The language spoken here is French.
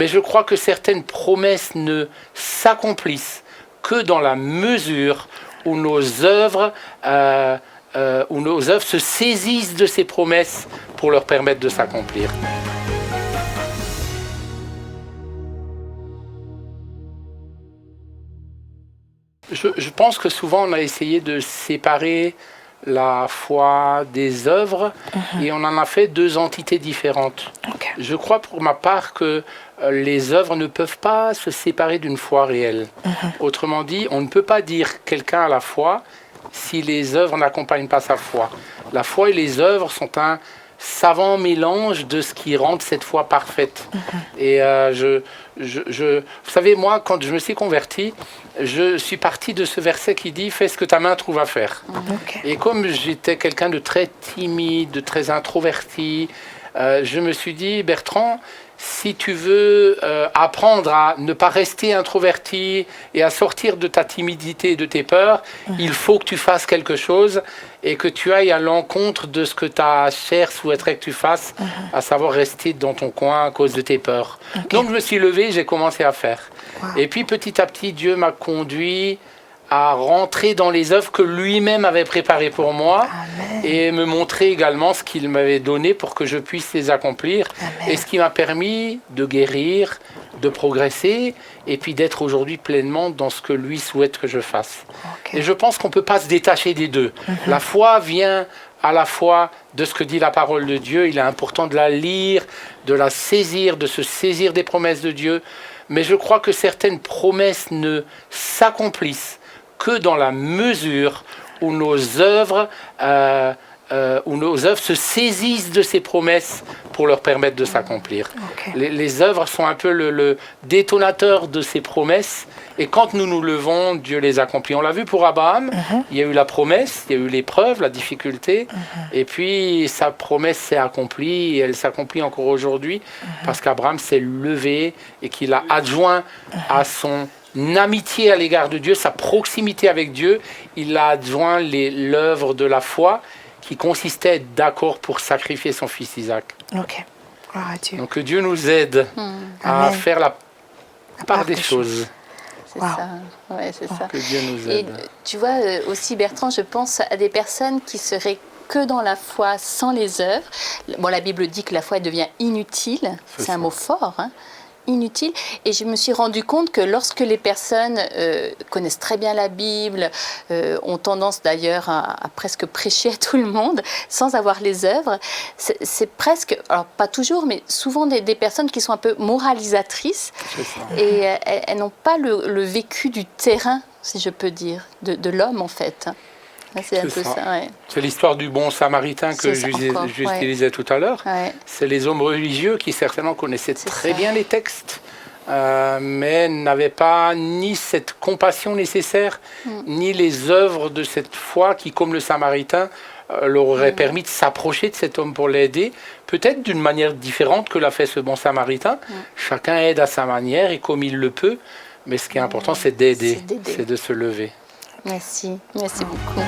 mais je crois que certaines promesses ne s'accomplissent que dans la mesure où nos œuvres se saisissent de ces promesses pour leur permettre de s'accomplir. Je pense que souvent on a essayé de séparer la foi des œuvres et on en a fait deux entités différentes. Okay. Je crois pour ma part que les œuvres ne peuvent pas se séparer d'une foi réelle. Autrement dit, on ne peut pas dire quelqu'un a la foi si les œuvres n'accompagnent pas sa foi. La foi et les œuvres sont un savant mélange de ce qui rend cette foi parfaite. Et vous savez, moi, quand je me suis converti, je suis parti de ce verset qui dit « Fais ce que ta main trouve à faire ». Et comme j'étais quelqu'un de très timide, de très introverti, je me suis dit « Bertrand, si tu veux apprendre à ne pas rester introverti et à sortir de ta timidité et de tes peurs, il faut que tu fasses quelque chose et que tu ailles à l'encontre de ce que ta chair souhaiterait que tu fasses, à savoir rester dans ton coin à cause de tes peurs. » Donc je me suis levé, j'ai commencé à faire. Et puis petit à petit, Dieu m'a conduit à rentrer dans les œuvres que lui-même avait préparées pour moi. Amen. Et me montrer également ce qu'il m'avait donné pour que je puisse les accomplir. Amen. Et ce qui m'a permis de guérir, de progresser et puis d'être aujourd'hui pleinement dans ce que lui souhaite que je fasse. Et je pense qu'on ne peut pas se détacher des deux. La foi vient à la fois de ce que dit la parole de Dieu. Il est important de la lire, de la saisir, de se saisir des promesses de Dieu. Mais je crois que certaines promesses ne s'accomplissent que dans la mesure où nos œuvres se saisissent de ces promesses pour leur permettre de s'accomplir. Les œuvres sont un peu le détonateur de ces promesses, et quand nous nous levons, Dieu les accomplit. On l'a vu pour Abraham, il y a eu la promesse, il y a eu l'épreuve, la difficulté, et puis sa promesse s'est accomplie, et elle s'accomplit encore aujourd'hui, parce qu'Abraham s'est levé et qu'il a adjoint à son amitié à l'égard de Dieu, sa proximité avec Dieu, il a adjoint l'œuvre de la foi qui consistait à être d'accord pour sacrifier son fils Isaac. Ok, gloire à Dieu. Donc que Dieu nous aide à Amen. faire la part des choses. C'est ça, ouais, c'est ça. Que Dieu nous aide. Et tu vois, aussi Bertrand, je pense à des personnes qui seraient que dans la foi sans les œuvres. Bon, la Bible dit que la foi devient inutile, c'est un mot fort, hein, inutile. Et je me suis rendu compte que lorsque les personnes connaissent très bien la Bible, ont tendance d'ailleurs à presque prêcher à tout le monde sans avoir les œuvres, c'est presque, alors pas toujours, mais souvent des personnes qui sont un peu moralisatrices et elles n'ont pas le vécu du terrain, si je peux dire, de l'homme en fait. C'est un peu ça, ouais. C'est l'histoire du bon samaritain que j'utilisais tout à l'heure. Ouais. C'est les hommes religieux qui certainement connaissaient très bien les textes, mais n'avaient pas ni cette compassion nécessaire, ni les œuvres de cette foi qui, comme le samaritain, leur aurait permis de s'approcher de cet homme pour l'aider, peut-être d'une manière différente que l'a fait ce bon samaritain. Chacun aide à sa manière et comme il le peut, mais ce qui est important, c'est d'aider, c'est de se lever. Merci beaucoup.